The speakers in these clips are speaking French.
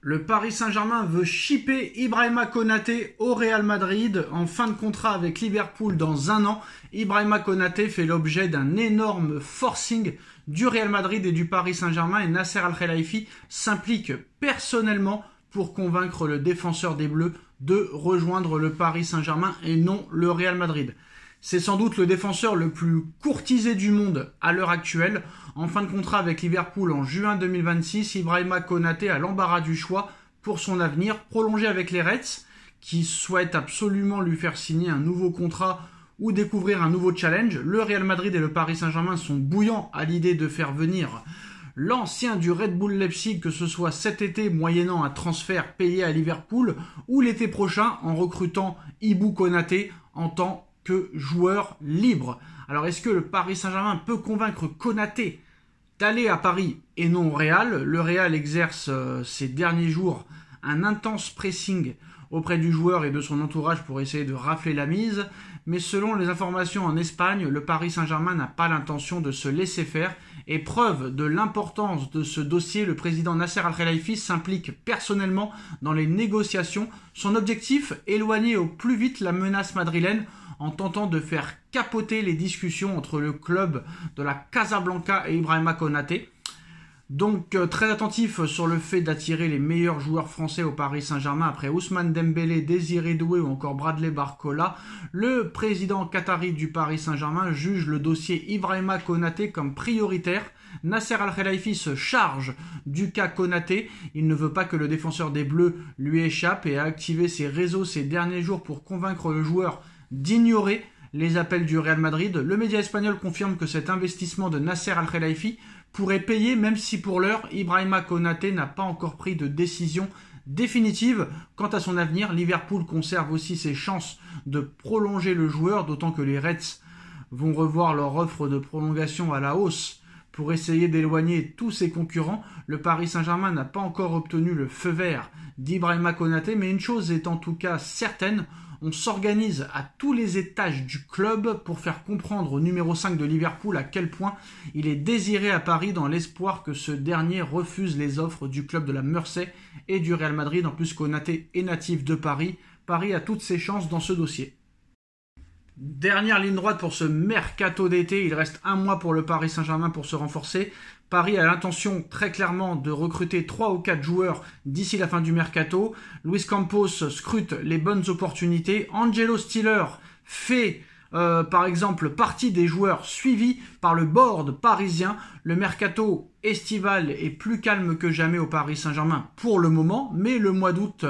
Le Paris Saint-Germain veut shipper Ibrahima Konaté au Real Madrid en fin de contrat avec Liverpool dans 1 an. Ibrahima Konaté fait l'objet d'un énorme forcing du Real Madrid et du Paris Saint-Germain et Nasser Al-Khelaifi s'implique personnellement pour convaincre le défenseur des Bleus de rejoindre le Paris Saint-Germain et non le Real Madrid. C'est sans doute le défenseur le plus courtisé du monde à l'heure actuelle. En fin de contrat avec Liverpool en juin 2026, Ibrahima Konaté a l'embarras du choix pour son avenir, prolongé avec les Reds, qui souhaitent absolument lui faire signer un nouveau contrat ou découvrir un nouveau challenge. Le Real Madrid et le Paris Saint-Germain sont bouillants à l'idée de faire venir l'ancien du Red Bull Leipzig, que ce soit cet été moyennant un transfert payé à Liverpool ou l'été prochain en recrutant Ibou Konaté en tant que joueur libre. Alors est-ce que le Paris Saint-Germain peut convaincre Konaté d'aller à Paris et non au Real? Le Real exerce ces derniers jours un intense pressing auprès du joueur et de son entourage pour essayer de rafler la mise, mais selon les informations en Espagne, le Paris Saint-Germain n'a pas l'intention de se laisser faire et preuve de l'importance de ce dossier, le président Nasser Al-Khelaifi s'implique personnellement dans les négociations. Son objectif, éloigner au plus vite la menace madrilène en tentant de faire capoter les discussions entre le club de la Casablanca et Ibrahima Konaté. Donc très attentif sur le fait d'attirer les meilleurs joueurs français au Paris Saint-Germain après Ousmane Dembélé, Désiré Doué ou encore Bradley Barcola. Le président qatari du Paris Saint-Germain juge le dossier Ibrahima Konaté comme prioritaire. Nasser Al-Khelaifi se charge du cas Konaté. Il ne veut pas que le défenseur des Bleus lui échappe et a activé ses réseaux ces derniers jours pour convaincre le joueur d'ignorer les appels du Real Madrid. Le média espagnol confirme que cet investissement de Nasser Al-Khelaifi pourrait payer, même si pour l'heure, Ibrahima Konaté n'a pas encore pris de décision définitive quant à son avenir. Liverpool conserve aussi ses chances de prolonger le joueur, d'autant que les Reds vont revoir leur offre de prolongation à la hausse pour essayer d'éloigner tous ses concurrents. Le Paris Saint-Germain n'a pas encore obtenu le feu vert d'Ibrahima Konaté, mais une chose est en tout cas certaine, on s'organise à tous les étages du club pour faire comprendre au numéro 5 de Liverpool à quel point il est désiré à Paris dans l'espoir que ce dernier refuse les offres du club de la Mersey et du Real Madrid. En plus, Konaté est natif de Paris. Paris a toutes ses chances dans ce dossier. Dernière ligne droite pour ce mercato d'été. Il reste 1 mois pour le Paris Saint-Germain pour se renforcer. Paris a l'intention très clairement de recruter 3 ou 4 joueurs d'ici la fin du mercato. Luis Campos scrute les bonnes opportunités. Angelo Stiller fait par exemple partie des joueurs suivis par le board parisien. Le mercato estival est plus calme que jamais au Paris Saint-Germain pour le moment, mais le mois d'août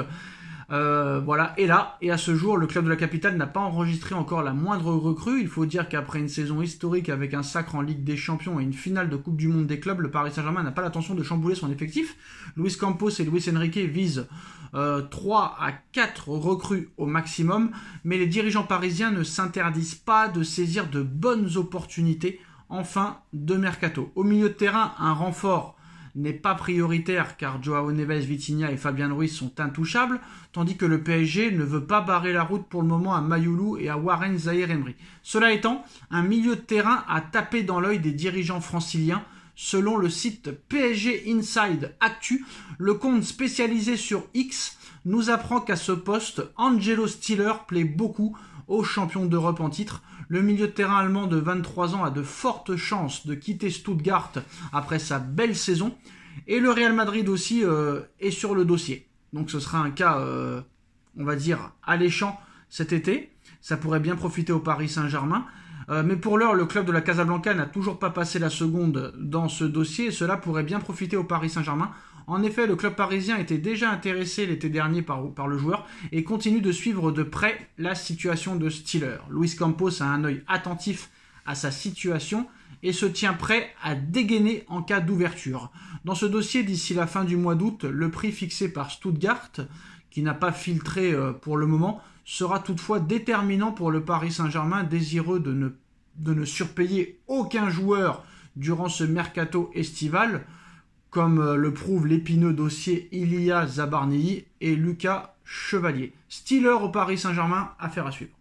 est là, et à ce jour le club de la capitale n'a pas enregistré encore la moindre recrue. Il faut dire qu'après une saison historique avec un sacre en Ligue des Champions et une finale de Coupe du Monde des clubs, le Paris Saint-Germain n'a pas l'intention de chambouler son effectif. Luis Campos et Luis Enrique visent 3 à 4 recrues au maximum, mais les dirigeants parisiens ne s'interdisent pas de saisir de bonnes opportunités en fin de mercato. Au milieu de terrain, un renfort n'est pas prioritaire car Joao Neves, Vitinha et Fabien Ruiz sont intouchables, tandis que le PSG ne veut pas barrer la route pour le moment à Mayoulou et à Warren Zaïre-Emery. Cela étant, un milieu de terrain a tapé dans l'œil des dirigeants franciliens. Selon le site PSG Inside Actu, le compte spécialisé sur X nous apprend qu'à ce poste, Angelo Stiller plaît beaucoup aux champions d'Europe en titre. Le milieu de terrain allemand de 23 ans a de fortes chances de quitter Stuttgart après sa belle saison. Et le Real Madrid aussi est sur le dossier. Donc ce sera un cas, on va dire, alléchant cet été. Ça pourrait bien profiter au Paris Saint-Germain. Mais pour l'heure, le club de la Casablanca n'a toujours pas passé la seconde dans ce dossier. Et cela pourrait bien profiter au Paris Saint-Germain. En effet, le club parisien était déjà intéressé l'été dernier par le joueur et continue de suivre de près la situation de Stiller. Luis Campos a un œil attentif à sa situation et se tient prêt à dégainer en cas d'ouverture. Dans ce dossier, d'ici la fin du mois d'août, le prix fixé par Stuttgart, qui n'a pas filtré pour le moment, sera toutefois déterminant pour le Paris Saint-Germain, désireux de ne surpayer aucun joueur durant ce mercato estival, comme le prouve l'épineux dossier Ilia Zabarnyi et Lucas Chevalier. Stiller au Paris Saint-Germain, affaire à suivre.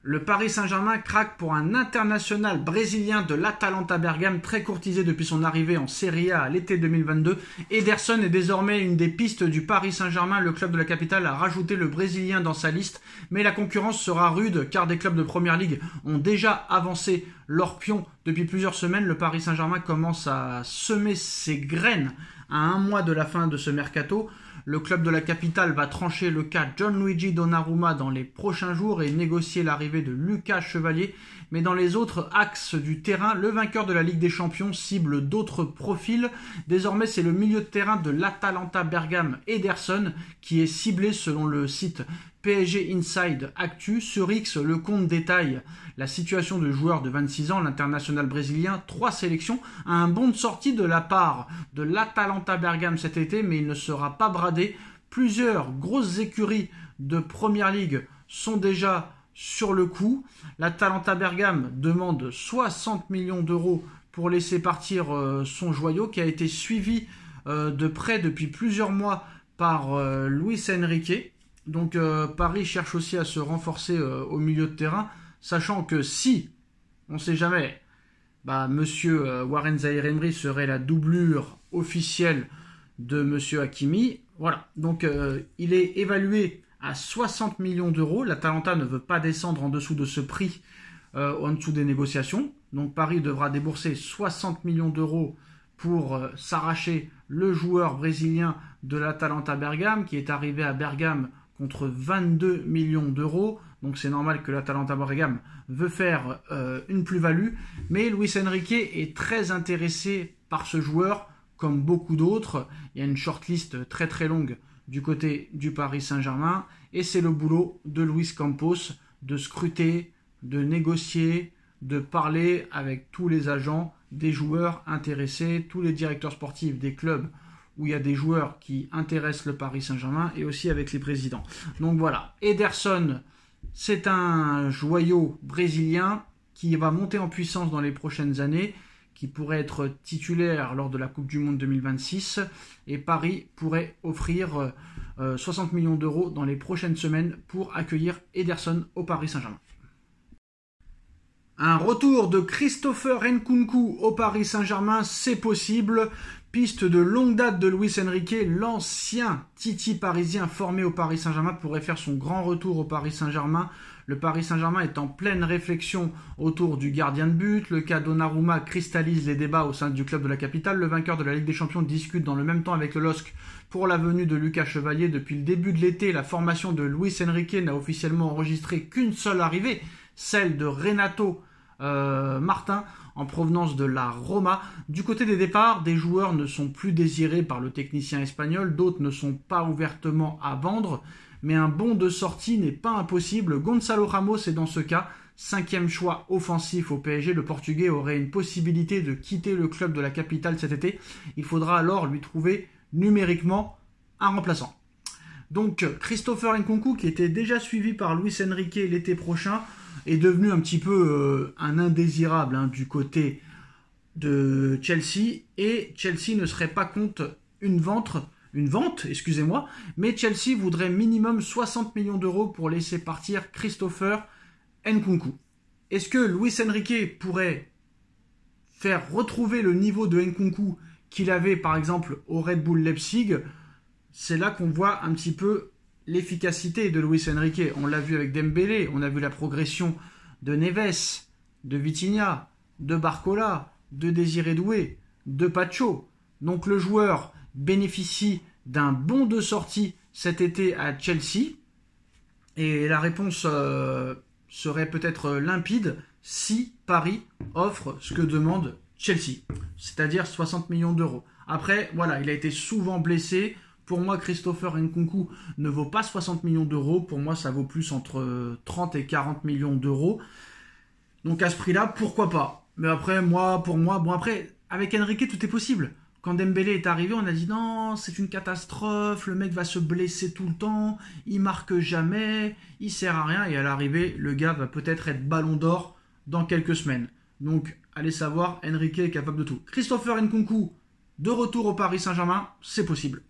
Le Paris Saint-Germain craque pour un international brésilien de l'Atalanta Bergame, très courtisé depuis son arrivée en Serie A à l'été 2022. Ederson est désormais une des pistes du Paris Saint-Germain. Le club de la capitale a rajouté le Brésilien dans sa liste, mais la concurrence sera rude car des clubs de Première Ligue ont déjà avancé leur pion depuis plusieurs semaines. Le Paris Saint-Germain commence à semer ses graines à un mois de la fin de ce mercato. Le club de la capitale va trancher le cas Gianluigi Donnarumma dans les prochains jours et négocier l'arrivée de Lucas Chevalier. Mais dans les autres axes du terrain, le vainqueur de la Ligue des Champions cible d'autres profils. Désormais, c'est le milieu de terrain de l'Atalanta Bergame, Ederson, qui est ciblé selon le site PSG Inside Actu. Sur X, le compte détaille la situation du joueur de 26 ans, l'international brésilien, 3 sélections, a un bon de sortie de la part de l'Atalanta Bergame cet été, mais il ne sera pas bradé. Plusieurs grosses écuries de Première Ligue sont déjà sur le coup. L'Atalanta Bergame demande 60 millions d'euros pour laisser partir son joyau, qui a été suivi de près depuis plusieurs mois par Luis Enrique. Donc Paris cherche aussi à se renforcer au milieu de terrain, sachant que si, on ne sait jamais, monsieur Warren Zaïre-Emery serait la doublure officielle de monsieur Hakimi. Voilà, donc il est évalué à 60 millions d'euros. L'Atalanta ne veut pas descendre en dessous de ce prix, en dessous des négociations. Donc Paris devra débourser 60 millions d'euros pour s'arracher le joueur brésilien de l'Atalanta Bergame, qui est arrivé à Bergame contre 22 millions d'euros. Donc c'est normal que l'Atalanta Bergame veut faire une plus-value. Mais Luis Enrique est très intéressé par ce joueur, comme beaucoup d'autres. Il y a une shortlist très très longue du côté du Paris Saint-Germain. Et c'est le boulot de Luis Campos de scruter, de négocier, de parler avec tous les agents des joueurs intéressés, tous les directeurs sportifs des clubs où il y a des joueurs qui intéressent le Paris Saint-Germain, et aussi avec les présidents. Donc voilà, Ederson, c'est un joyau brésilien qui va monter en puissance dans les prochaines années, qui pourrait être titulaire lors de la Coupe du Monde 2026, et Paris pourrait offrir 60 millions d'euros dans les prochaines semaines pour accueillir Ederson au Paris Saint-Germain. Un retour de Christopher Nkunku au Paris Saint-Germain, c'est possible. Piste de longue date de Luis Enrique, l'ancien Titi parisien formé au Paris Saint-Germain pourrait faire son grand retour au Paris Saint-Germain. Le Paris Saint-Germain est en pleine réflexion autour du gardien de but. Le cas Donnarumma cristallise les débats au sein du club de la capitale. Le vainqueur de la Ligue des Champions discute dans le même temps avec le LOSC pour la venue de Lucas Chevalier. Depuis le début de l'été, la formation de Luis Enrique n'a officiellement enregistré qu'une seule arrivée, celle de Renato Martin, en provenance de la Roma. Du côté des départs, des joueurs ne sont plus désirés par le technicien espagnol, d'autres ne sont pas ouvertement à vendre, mais un bon de sortie n'est pas impossible. Gonzalo Ramos est dans ce cas, 5e choix offensif au PSG. Le Portugais aurait une possibilité de quitter le club de la capitale cet été. Il faudra alors lui trouver numériquement un remplaçant. Donc Christopher Nkunku, qui était déjà suivi par Luis Enrique l'été prochain, est devenu un petit peu un indésirable du côté de Chelsea, et Chelsea ne serait pas contre une vente, mais Chelsea voudrait minimum 60 millions d'euros pour laisser partir Christopher Nkunku. Est-ce que Luis Enrique pourrait faire retrouver le niveau de Nkunku qu'il avait par exemple au Red Bull Leipzig? C'est là qu'on voit un petit peu l'efficacité de Luis Enrique. On l'a vu avec Dembélé, on a vu la progression de Neves, de Vitinha, de Barcola, de Désiré Doué, de Pacho. Donc le joueur bénéficie d'un bon de sortie cet été à Chelsea, et la réponse serait peut-être limpide si Paris offre ce que demande Chelsea, c'est-à-dire 60 millions d'euros. Après, voilà, il a été souvent blessé. Pour moi, Christopher Nkunku ne vaut pas 60 millions d'euros. Pour moi, ça vaut plus entre 30 et 40 millions d'euros. Donc à ce prix-là, pourquoi pas? Mais après, après, avec Enrique, tout est possible. Quand Dembélé est arrivé, on a dit non, c'est une catastrophe, le mec va se blesser tout le temps, il marque jamais, il sert à rien. Et à l'arrivée, le gars va peut-être être ballon d'or dans quelques semaines. Donc, allez savoir, Enrique est capable de tout. Christopher Nkunku, de retour au Paris Saint-Germain, c'est possible.